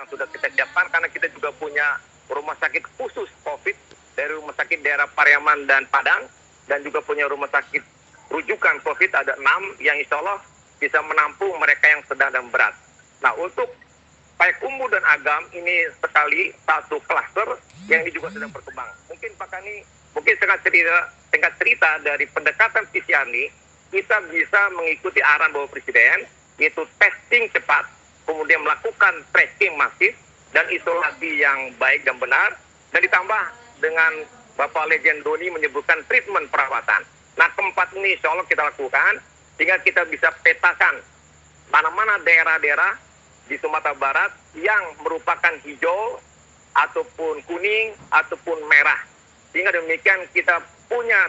yang sudah kita siapkan, karena kita juga punya rumah sakit khusus COVID dari rumah sakit daerah Pariaman dan Padang, dan juga punya rumah sakit rujukan COVID ada 6 yang insya Allah bisa menampung mereka yang sedang dan berat. Nah, untuk Payakumbuh dan Agam ini sekali satu klaster yang ini juga sedang berkembang. Mungkin Pak Kani, mungkin singkat cerita dari pendekatan PCR ini, kita bisa mengikuti arahan Bapak Presiden, yaitu testing cepat, kemudian melakukan tracking masif, dan isolasi yang baik dan benar, dan ditambah dengan Bapak Legend Doni menyebutkan treatment perawatan. Nah, keempat ini insya Allah kita lakukan, sehingga kita bisa petakan mana-mana daerah-daerah di Sumatera Barat yang merupakan hijau, ataupun kuning, ataupun merah. Sehingga demikian kita punya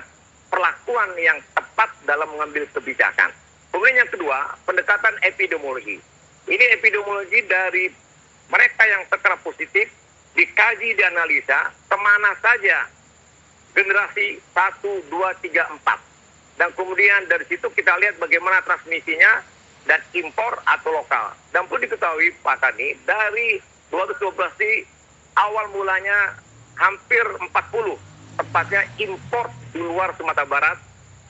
perlakuan yang tepat dalam mengambil kebijakan. Kemudian yang kedua, pendekatan epidemiologi. Ini epidemiologi dari mereka yang terkena positif, dikaji, dianalisa, kemana saja generasi 1, 2, 3, 4. Dan kemudian dari situ kita lihat bagaimana transmisinya, dan impor atau lokal. Dan perlu diketahui Pak Kani, dari 2012 awal mulanya hampir 40, tepatnya impor di luar Sumatera Barat,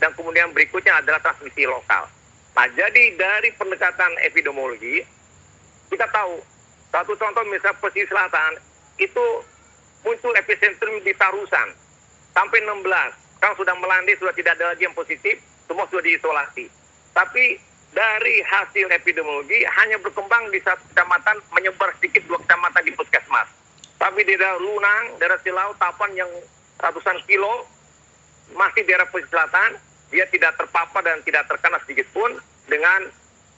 dan kemudian berikutnya adalah transmisi lokal. Nah, jadi dari pendekatan epidemiologi, kita tahu, satu contoh misalnya pesisir selatan, itu muncul epicentrum di Tarusan, sampai 16. Sekarang sudah melandai, sudah tidak ada lagi yang positif, semua sudah diisolasi. Tapi dari hasil epidemiologi hanya berkembang di satu kecamatan, menyebar sedikit 2 kecamatan di puskesmas. Tapi di daerah Lunang, daerah Silau, Tapan yang ratusan kilo, masih daerah pesisir selatan, dia tidak terpapar dan tidak terkena sedikit pun dengan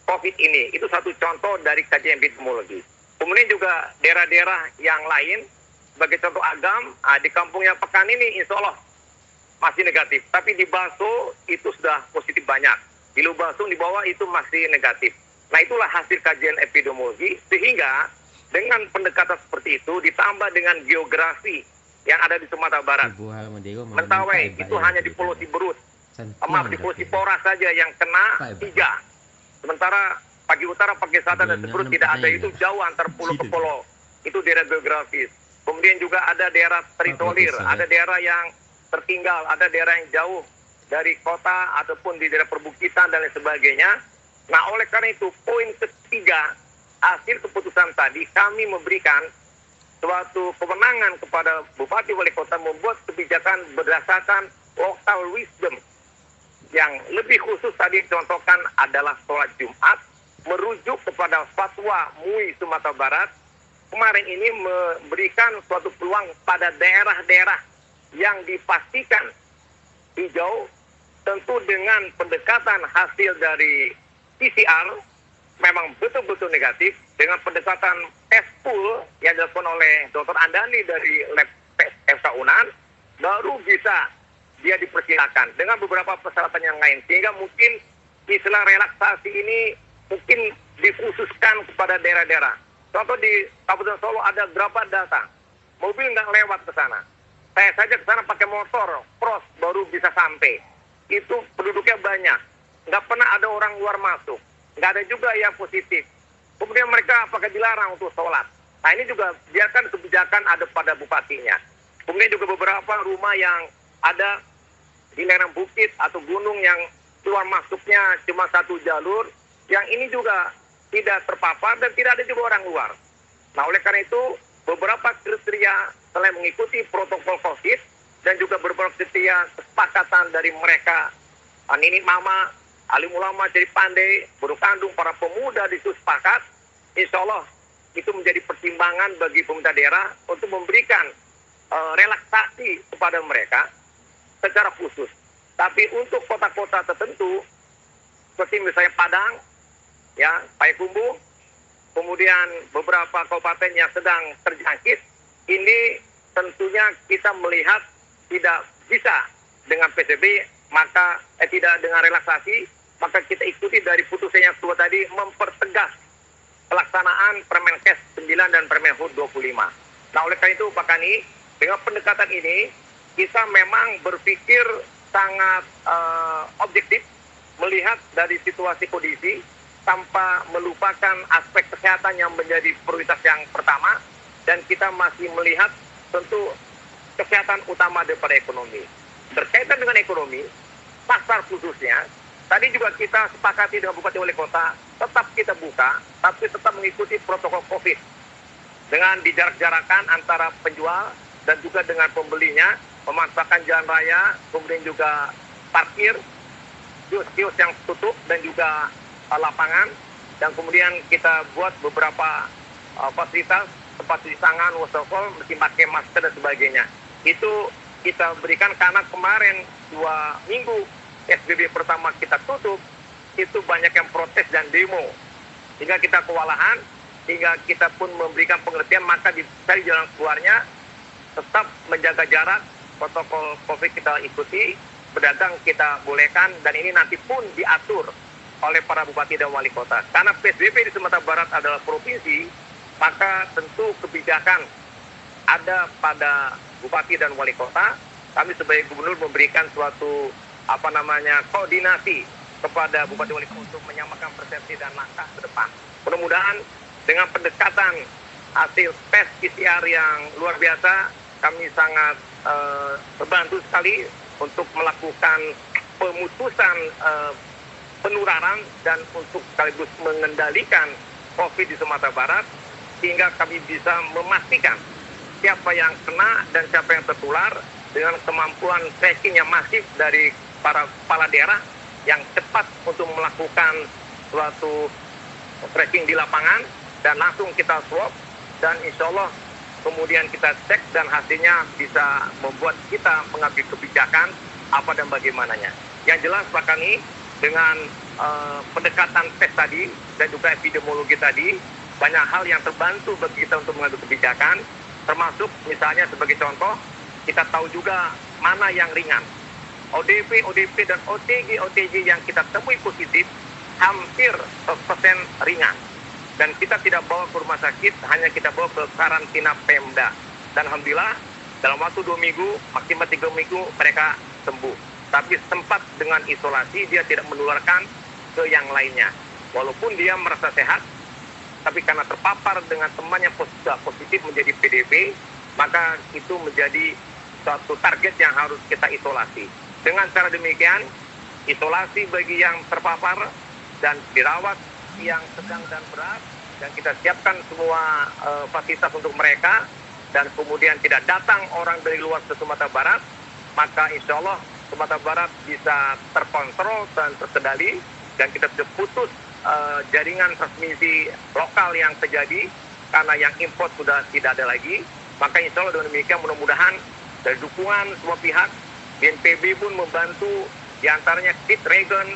COVID ini. Itu satu contoh dari kajian epidemiologi. Kemudian juga daerah-daerah yang lain, sebagai contoh Agam, di kampungnya Pekan ini insya Allah masih negatif. Tapi di Baso itu sudah positif banyak. Di Lubasung di bawah itu masih negatif. Nah, itulah hasil kajian epidemiologi, sehingga dengan pendekatan seperti itu ditambah dengan geografi yang ada di Sumatera Barat. Mentawai itu hanya di Pulau Siberut, di Pulau Sipora saja yang kena 3. Sementara pagi utara, pagi selatan dan Siberut tidak ada, itu jauh antar pulau ke pulau. Itu daerah geografis. Kemudian juga ada daerah terisolir, ada daerah yang tertinggal, ada daerah yang jauh dari kota ataupun di daerah perbukitan dan lain sebagainya. Nah, oleh karena itu, poin ketiga, hasil keputusan tadi, kami memberikan suatu kewenangan kepada Bupati Wali Kota membuat kebijakan berdasarkan local wisdom. Yang lebih khusus tadi contohkan adalah sholat Jumat, merujuk kepada fatwa MUI Sumatera Barat. Kemarin ini memberikan suatu peluang pada daerah-daerah yang dipastikan hijau, tentu dengan pendekatan hasil dari PCR memang betul-betul negatif, dengan pendekatan tes pool yang dilakukan oleh Dr. Andani dari lab FK Unan, baru bisa dia dipersilakan dengan beberapa persyaratan yang lain. Sehingga mungkin istilah relaksasi ini mungkin dikhususkan kepada daerah-daerah. Contoh di Kabupaten Solo ada berapa datang, mobil nggak lewat ke sana. Saya saja ke sana pakai motor, cross baru bisa sampai. Itu penduduknya banyak, nggak pernah ada orang luar masuk, nggak ada juga yang positif. Kemudian mereka apakah dilarang untuk sholat. Nah, ini juga biarkan kebijakan ada pada bupatinya. Kemudian juga beberapa rumah yang ada di lereng bukit atau gunung yang keluar masuknya cuma satu jalur, yang ini juga tidak terpapar dan tidak ada juga orang luar. Nah, oleh karena itu beberapa kriteria selain mengikuti protokol COVID dan juga beberapa kriteria kesepakatan dari mereka, Nini Mama, alim ulama jadi pandai, buruh kandung, para pemuda di situ sepakat, insya Allah itu menjadi pertimbangan bagi pemerintah daerah untuk memberikan relaksasi kepada mereka secara khusus. Tapi untuk kota-kota tertentu, seperti misalnya Padang, ya, Payakumbuh, kemudian beberapa kabupaten yang sedang terjangkit, ini tentunya kita melihat tidak bisa dengan PSBB, maka tidak dengan relaksasi, maka kita ikuti dari putusan yang kedua tadi, mempertegas pelaksanaan Permenkes 9 dan Permenhub 25. Nah, oleh karena itu Pak Kani, dengan pendekatan ini kita memang berpikir sangat objektif, melihat dari situasi kondisi tanpa melupakan aspek kesehatan yang menjadi prioritas yang pertama. dan kita masih melihat tentu kesehatan utama daripada ekonomi. Berkaitan dengan ekonomi, pasar khususnya, tadi juga kita sepakati dengan Bupati Wali Kota, tetap kita buka, tapi tetap mengikuti protokol COVID. Dengan dijarak-jarakan antara penjual dan juga dengan pembelinya, memanfaatkan jalan raya, kemudian juga parkir, kios-kios yang tutup dan juga lapangan, dan kemudian kita buat beberapa fasilitas, tempat cuci tangan, wastafel, mesti pakai masker dan sebagainya. Itu kita berikan karena kemarin 2 minggu PSBB pertama kita tutup, itu banyak yang protes dan demo. Sehingga kita kewalahan, sehingga kita pun memberikan pengertian, maka dicari jalan keluarnya, tetap menjaga jarak, protokol COVID kita ikuti, berdagang kita bolehkan, dan ini nanti pun diatur oleh para bupati dan wali kota. Karena PSBB di Sumatera Barat adalah provinsi, maka tentu kebijakan ada pada bupati dan wali kota. Kami sebagai gubernur memberikan suatu koordinasi kepada bupati wali kota untuk menyamakan persepsi dan langkah ke depan. Mudah-mudahan dengan pendekatan hasil tes PCR yang luar biasa, kami sangat terbantu sekali untuk melakukan pemutusan penularan dan untuk sekaligus mengendalikan COVID di Sumatera Barat, sehingga kami bisa memastikan siapa yang kena dan siapa yang tertular dengan kemampuan tracking yang masif dari para kepala daerah yang cepat untuk melakukan suatu tracking di lapangan dan langsung kita swab, dan insya Allah kemudian kita cek dan hasilnya bisa membuat kita mengambil kebijakan apa dan bagaimananya. Yang jelas Pak Kani, dengan pendekatan tes tadi dan juga epidemiologi tadi, banyak hal yang terbantu bagi kita untuk mengambil kebijakan, termasuk misalnya sebagai contoh, kita tahu juga mana yang ringan. ODP, ODP, dan OTG, OTG yang kita temui positif hampir 100% ringan. Dan kita tidak bawa ke rumah sakit, hanya kita bawa ke karantina Pemda. Dan Alhamdulillah, dalam waktu 2 minggu, maksimal 3 minggu, mereka sembuh. Tapi sempat dengan isolasi, dia tidak menularkan ke yang lainnya. Walaupun dia merasa sehat, tapi karena terpapar dengan teman yang positif menjadi PDP, maka itu menjadi suatu target yang harus kita isolasi. Dengan cara demikian, isolasi bagi yang terpapar dan dirawat yang sedang dan berat, dan kita siapkan semua fasilitas untuk mereka, dan kemudian tidak datang orang dari luar ke Sumatera Barat, maka insya Allah Sumatera Barat bisa terkontrol dan terkendali, dan kita bisa putus jaringan transmisi lokal yang terjadi, karena yang import sudah tidak ada lagi. Maka insya Allah dengan demikian mudah-mudahan dari dukungan semua pihak, BNPB pun membantu, diantaranya kit regen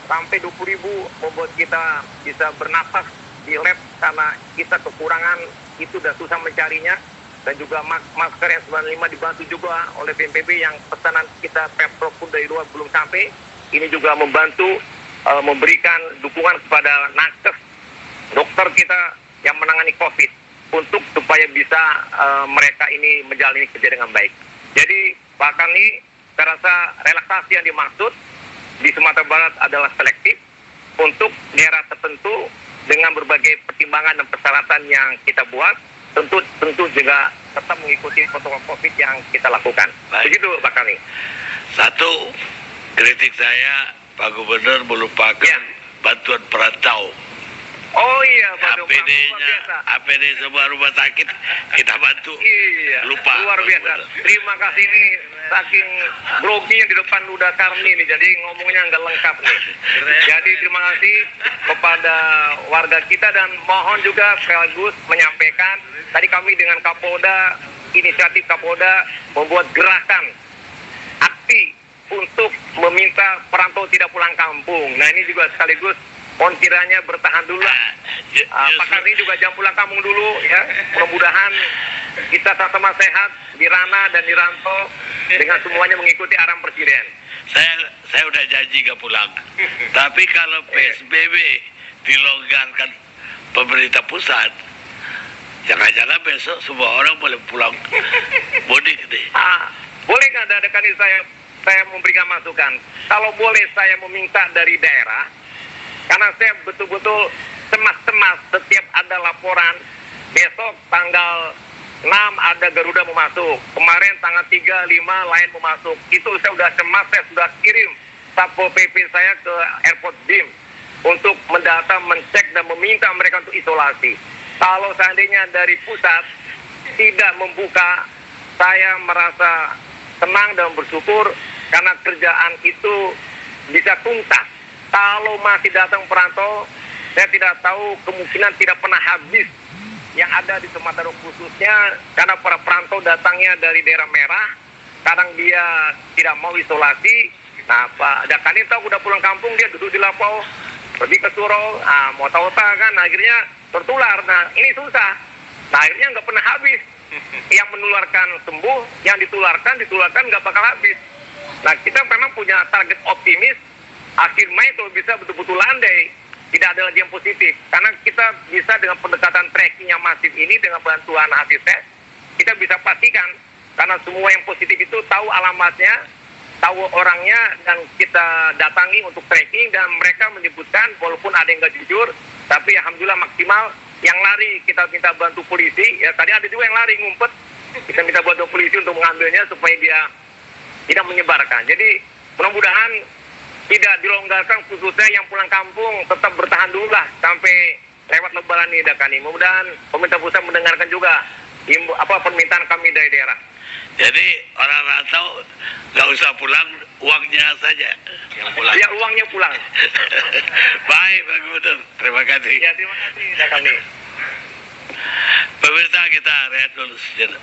sampai 20.000 membuat kita bisa bernapas di lab, karena kita kekurangan itu sudah susah mencarinya, dan juga masker yang 95 dibantu juga oleh BNPB yang pesanan kita Pemprov pun dari luar belum sampai. Ini juga membantu memberikan dukungan kepada nakes, dokter kita yang menangani COVID, untuk supaya bisa mereka ini menjalani kerja dengan baik. Jadi bahkan ini saya rasa relaksasi yang dimaksud di Sumatera Barat adalah selektif untuk daerah tertentu dengan berbagai pertimbangan dan persyaratan yang kita buat, tentu juga tetap mengikuti protokol COVID yang kita lakukan. Baik. Begitu Pak Kani. Satu, kritik saya, Pak Gubernur melupakan bantuan perantau. Oh iya, APD semua rumah sakit kita bantu. Iya, lupa. Luar biasa. Terima kasih, ini saking groginya di depan udah Karni nih, jadi ngomongnya nggak lengkap nih. Jadi terima kasih kepada warga kita, dan mohon juga sekaligus menyampaikan tadi kami dengan Kapolda, inisiatif Kapolda membuat gerakan aksi untuk meminta perantau tidak pulang kampung. Nah ini juga sekaligus mohon kiranya bertahan dulu lah. Pak Karni juga jangan pulang kampung dulu ya. Mudah-mudahan kita sama-sama sehat di Rana dan di Rantau dengan semuanya mengikuti arahan Presiden. Saya udah janji gak pulang. Tapi kalau PSBB dilonggarkan pemerintah pusat, jangan-jangan besok semua orang boleh pulang mudik deh. Boleh nggak ada kali saya memberikan masukan? Kalau boleh saya meminta dari daerah, karena saya betul-betul cemas-cemas setiap ada laporan besok tanggal 6 ada Garuda mau masuk. Kemarin tanggal 3, 5 lain mau masuk. Itu saya sudah cemas, saya sudah kirim Satpol PP saya ke Airport BIM untuk mendata, mencek dan meminta mereka untuk isolasi. Kalau seandainya dari pusat tidak membuka, saya merasa tenang dan bersyukur karena kerjaan itu bisa tuntas. Kalau masih datang perantau, saya tidak tahu, kemungkinan tidak pernah habis yang ada di Sumatera khususnya karena para perantau datangnya dari daerah merah, kadang dia tidak mau isolasi. Nah, Pak Dakani tahu udah pulang kampung, dia duduk di Lapau, pergi ke Suro, mau tahu-tahu kan, akhirnya tertular. Nah, ini susah. Nah, akhirnya nggak pernah habis. Yang menularkan sembuh, yang ditularkan nggak bakal habis. Nah, kita memang punya target optimis, akhir Mei itu bisa betul-betul landai. Tidak ada lagi yang positif. Karena kita bisa dengan pendekatan tracking yang masif ini, dengan bantuan hasil tes, kita bisa pastikan. Karena semua yang positif itu tahu alamatnya, tahu orangnya, dan kita datangi untuk tracking, dan mereka menyebutkan walaupun ada yang nggak jujur, tapi alhamdulillah maksimal. Yang lari kita minta bantu polisi, ya tadi ada juga yang lari ngumpet, kita minta bantu polisi untuk mengambilnya supaya dia tidak menyebarkan. Jadi mudah-mudahan tidak dilonggarkan, khususnya yang pulang kampung tetap bertahan dulu lah sampai lewat lebaran ini Dakani. Mudah-mudahan pemerintah pusat mendengarkan juga permintaan kami dari daerah. Jadi orang rantau nggak usah pulang, uangnya saja yang pulang. Ya, uangnya pulang. Baik, Pak Gubernur. Terima kasih. Ya, terima kasih Dakani. Pemirsa, kita rehat dulu sejenak.